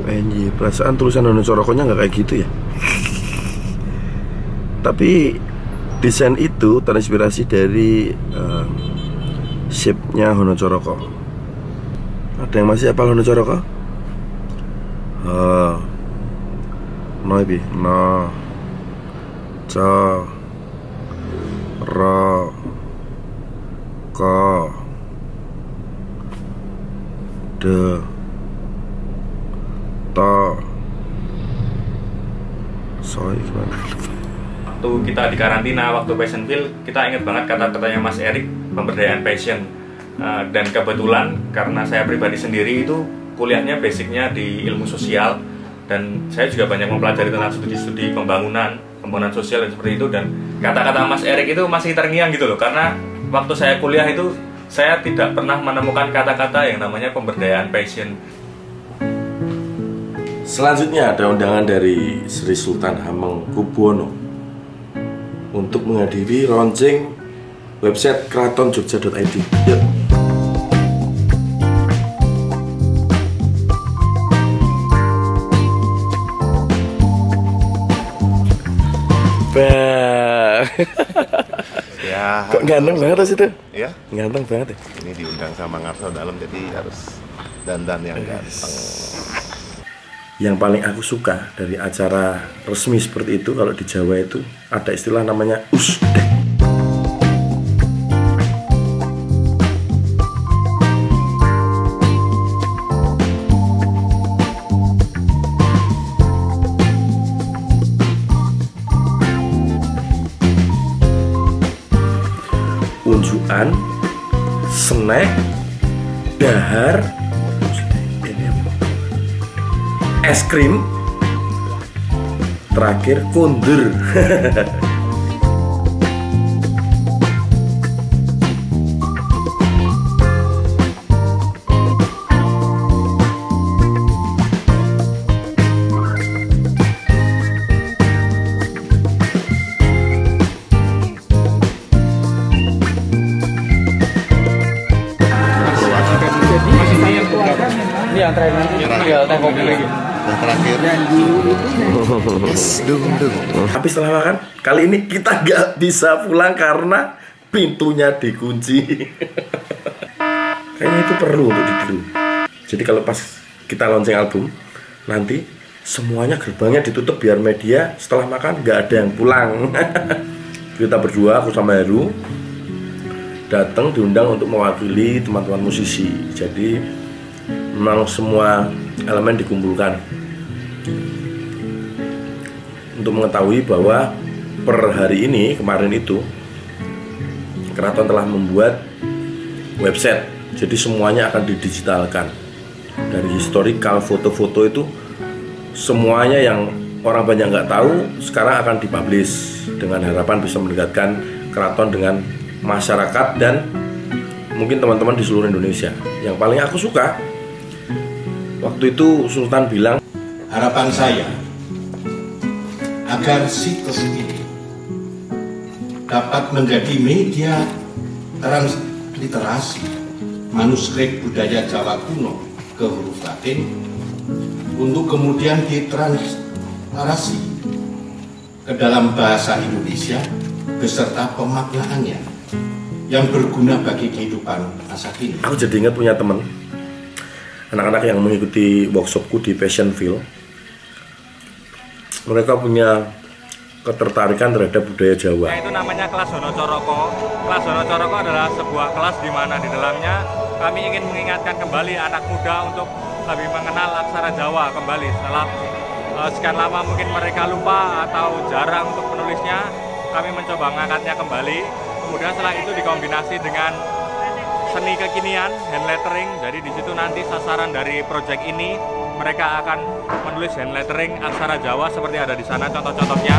UNY, perasaan tulisan Hono Corokonya nggak kayak gitu ya. Tapi desain itu terinspirasi dari shape-nya Hono Coroko. Ada yang masih hafal Hono Coroko? No ibi, no, co, ro, ko, de, to, soy gimana? Waktu kita di karantina, waktu Passionville, kita ingat banget kata-katanya Mas Erik, pemberdayaan passion. Dan kebetulan karena saya pribadi sendiri itu kuliahnya basicnya di ilmu sosial, dan saya juga banyak mempelajari tentang studi-studi pembangunan sosial dan seperti itu. Dan kata-kata Mas Erik itu masih terngiang gitu loh, karena waktu saya kuliah itu saya tidak pernah menemukan kata-kata yang namanya pemberdayaan passion. Selanjutnya ada undangan dari Sri Sultan Hamengkubuwono untuk menghadiri launching website keratonjogja.id. Yuk. Ya, kok ganteng banget sih itu? Ya, ganteng banget ya. ini diundang sama Ngarso dalam, jadi harus dandan yang ganteng. Yang paling aku suka dari acara resmi seperti itu, kalau di Jawa itu ada istilah namanya usdek. Unjukan, snack, dahar, es krim, terakhir kundur. Ini yang terakhir nanti tinggal teh kopi lagi. Dan terakhir, yes, dung. Tapi setelah makan, kali ini kita nggak bisa pulang karena pintunya dikunci. Kayaknya itu perlu untuk ditiru. Jadi kalau pas kita launching album, nanti semuanya gerbangnya ditutup biar media setelah makan nggak ada yang pulang. Kita berdua, aku sama Heru, datang diundang untuk mewakili teman-teman musisi. Jadi memang semua elemen dikumpulkan untuk mengetahui bahwa per hari ini, kemarin itu Keraton telah membuat website. Jadi semuanya akan didigitalkan. Dari historical foto-foto itu, semuanya yang orang banyak nggak tahu sekarang akan dipublish, dengan harapan bisa mendekatkan Keraton dengan masyarakat dan mungkin teman-teman di seluruh Indonesia. Yang paling aku suka, waktu itu Sultan bilang, harapan saya agar situs ini dapat menjadi media transliterasi manuskrip budaya Jawa kuno ke huruf Latin untuk kemudian ditransliterasi ke dalam bahasa Indonesia beserta pemaknaannya yang berguna bagi kehidupan masa kini. Aku jadi ingat punya teman, anak-anak yang mengikuti workshopku di Passionville. Mereka punya ketertarikan terhadap budaya Jawa. Itu namanya kelas Hono Coroko. Kelas Hono Coroko adalah sebuah kelas di mana di dalamnya kami ingin mengingatkan kembali anak muda untuk lebih mengenal aksara Jawa kembali setelah sekian lama mungkin mereka lupa atau jarang untuk menulisnya. Kami mencoba mengangkatnya kembali. Kemudian setelah itu dikombinasi dengan seni kekinian, hand lettering. Jadi di situ nanti sasaran dari proyek ini, mereka akan menulis hand lettering aksara Jawa seperti ada di sana contoh-contohnya.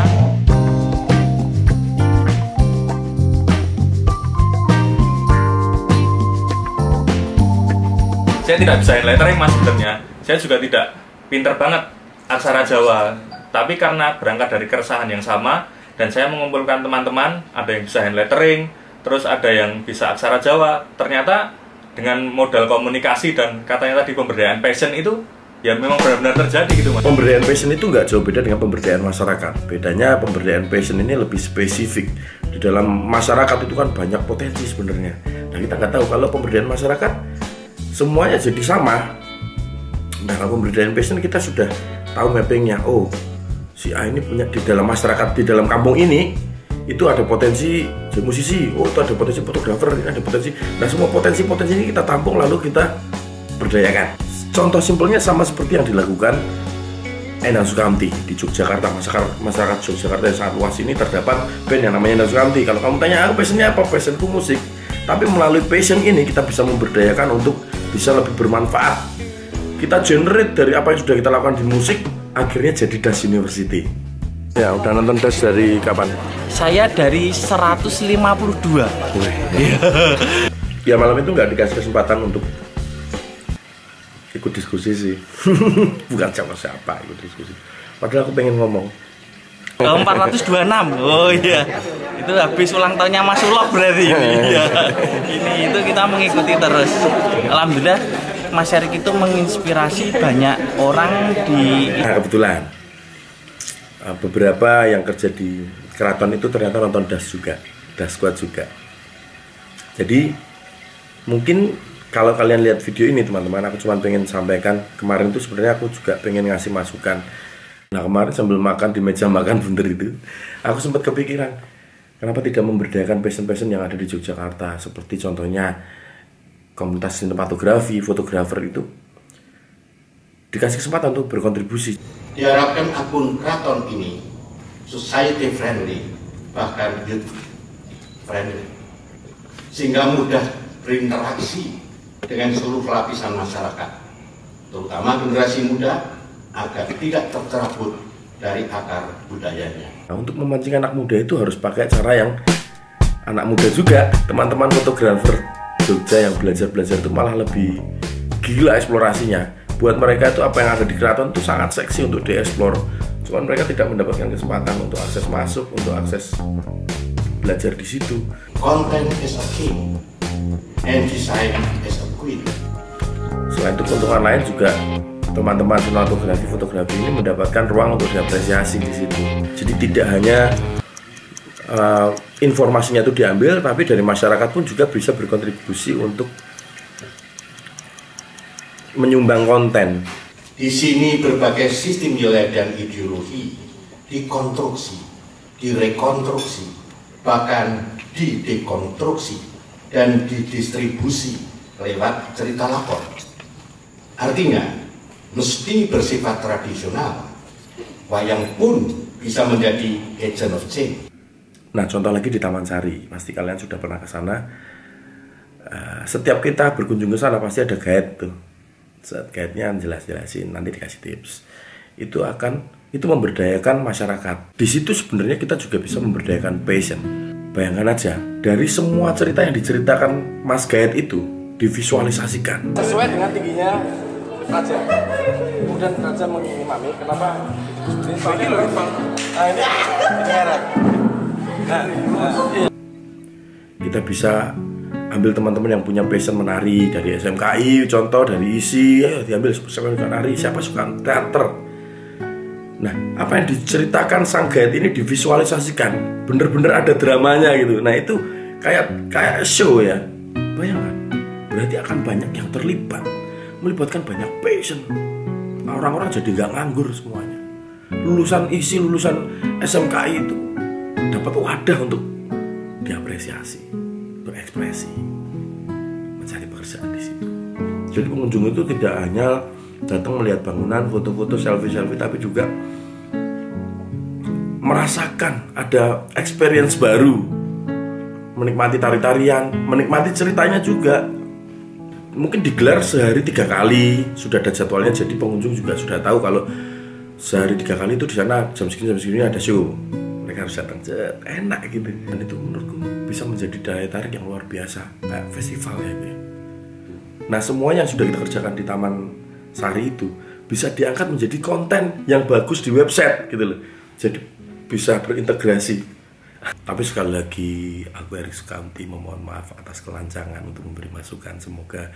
Saya tidak bisa hand lettering mas sebenarnya. Saya juga tidak pinter banget aksara Jawa. Tapi karena berangkat dari keresahan yang sama, dan saya mengumpulkan teman-teman, ada yang bisa hand lettering, terus ada yang bisa aksara Jawa. Ternyata dengan modal komunikasi dan katanya tadi pemberdayaan passion itu, ya memang benar-benar terjadi gitu Mas. Pemberdayaan passion itu nggak jauh beda dengan pemberdayaan masyarakat. Bedanya pemberdayaan passion ini lebih spesifik. Di dalam masyarakat itu kan banyak potensi sebenarnya. Nah kita nggak tahu kalau pemberdayaan masyarakat semuanya jadi sama. Nah kalau pemberdayaan passion kita sudah tahu mappingnya. Oh si A ini punya di dalam masyarakat, di dalam kampung ini itu ada potensi musisi. Oh itu ada potensi fotografer, ini ada potensi. Nah semua potensi-potensi ini kita tampung lalu kita berdayakan. Contoh simpelnya sama seperti yang dilakukan Endang Sukamti di Yogyakarta. Masyarakat Yogyakarta yang sangat luas ini terdapat band yang namanya Endang Sukamti. Kalau kamu tanya aku passionnya apa, passionku musik. Tapi melalui passion ini kita bisa memberdayakan untuk bisa lebih bermanfaat. Kita generate dari apa yang sudah kita lakukan di musik, akhirnya jadi Das University. Ya udah nonton Das dari kapan? Saya dari 152. Ya malam itu nggak dikasih kesempatan untuk ikut diskusi sih. Bukan siapa-siapa ikut diskusi. Padahal aku pengen ngomong. 426. Oh iya. Itu habis ulang tahunnya Mas Ulok berarti ini. Iya. Ini itu kita mengikuti terus. Alhamdulillah Mas Erik itu menginspirasi banyak orang di. Nah, kebetulan beberapa yang kerja di keraton itu ternyata nonton Das juga, Das Squad juga. Jadi mungkin kalau kalian lihat video ini teman-teman, aku cuma pengen sampaikan kemarin itu sebenarnya aku juga pengen ngasih masukan. Nah kemarin sambil makan di meja makan bundar itu, aku sempat kepikiran kenapa tidak memberdayakan passion-passion yang ada di Yogyakarta, seperti contohnya komunitas sinematografi, fotografer itu dikasih kesempatan untuk berkontribusi. Diharapkan akun keraton ini society friendly, bahkan youth friendly, sehingga mudah berinteraksi dengan seluruh lapisan masyarakat, terutama generasi muda, agar tidak tercerabut dari akar budayanya. Nah, untuk memancing anak muda itu harus pakai cara yang anak muda juga. Teman-teman fotografer Jogja yang belajar-belajar itu malah lebih gila eksplorasinya. Buat mereka itu apa yang ada di keraton itu sangat seksi untuk dieksplor. Cuman mereka tidak mendapatkan kesempatan untuk akses masuk, untuk akses belajar di situ. Content is a king and design is a queen. Selain itu keuntungan lain juga teman-teman fotografi ini mendapatkan ruang untuk diapresiasi di situ. Jadi tidak hanya informasinya itu diambil, tapi dari masyarakat pun juga bisa berkontribusi untuk menyumbang konten. Di sini berbagai sistem nilai dan ideologi dikonstruksi, direkonstruksi, bahkan didekonstruksi dan didistribusi lewat cerita lapor. Artinya, mesti bersifat tradisional. Wayang pun bisa menjadi agent of change. Nah, contoh lagi di Taman Sari, pasti kalian sudah pernah ke sana. Setiap kita berkunjung ke sana pasti ada guide tuh. Saat guide-nya jelas-jelasin, nanti dikasih tips. Itu memberdayakan masyarakat. Di situ sebenarnya kita juga bisa memberdayakan passion. Bayangkan aja, dari semua cerita yang diceritakan Mas Guide itu divisualisasikan. Sesuai dengan tingginya raja. Kemudian raja mengimami, kenapa? Ini loh, nah ini merah. Kita bisa ambil teman-teman yang punya passion menari dari SMKI, contoh dari ISI, ayo diambil siapa suka nari, siapa suka teater. Nah, apa yang diceritakan sang guide ini divisualisasikan, bener-bener ada dramanya gitu. Nah itu kayak show ya. Bayangkan, berarti akan banyak yang terlibat, melibatkan banyak passion. Orang-orang jadi nggak nganggur semuanya. Lulusan ISI, lulusan SMKI itu dapat wadah untuk diapresiasi, berekspresi, mencari pekerjaan di situ. Jadi pengunjung itu tidak hanya datang melihat bangunan, foto-foto, selfie-selfie, tapi juga merasakan ada experience baru, menikmati tari-tarian, menikmati ceritanya juga. Mungkin digelar sehari 3 kali, sudah ada jadwalnya, jadi pengunjung juga sudah tahu kalau sehari 3 kali itu di sana jam segini ada show. Mereka harus datang, enak gitu. Dan itu menurutku bisa menjadi daya tarik yang luar biasa, kayak festival ya gitu. Nah semua yang sudah kita kerjakan di Taman Sari itu bisa diangkat menjadi konten yang bagus di website gitu loh. Jadi bisa berintegrasi. Tapi sekali lagi aku Erik Sukamti memohon maaf atas kelancangan untuk memberi masukan. Semoga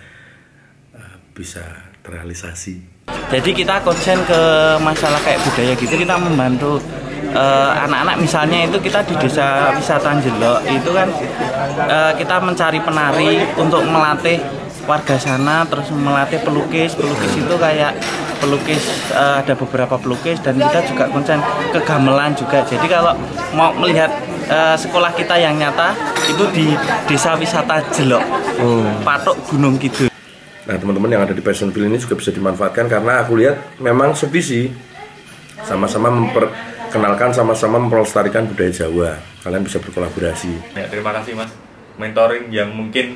bisa terrealisasi. Jadi kita konsen ke masalah kayak budaya gitu, kita membantu anak-anak misalnya itu kita di desa wisata Jelok itu kan kita mencari penari untuk melatih warga sana, terus melatih pelukis itu kayak pelukis ada beberapa pelukis, dan kita juga konsen ke gamelan juga. Jadi kalau mau melihat sekolah kita yang nyata itu di desa wisata Jelok, Patok Gunung Kidul. Nah teman-teman yang ada di Passionville ini juga bisa dimanfaatkan karena aku lihat memang sevisi, sama-sama memperkenalkan, sama-sama memperlestarikan budaya Jawa. Kalian bisa berkolaborasi. Ya, terima kasih Mas. Mentoring yang mungkin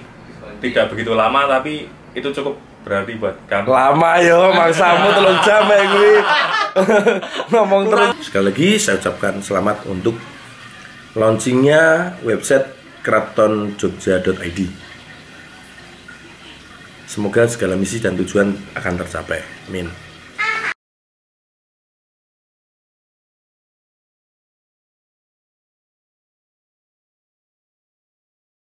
tidak begitu lama tapi itu cukup berarti buat kami. Lama yo, maksamu 3 jam ya gue. Ngomong terus. Sekali lagi saya ucapkan selamat untuk launchingnya website keratonjogja.id. Semoga segala misi dan tujuan akan tercapai. Amin.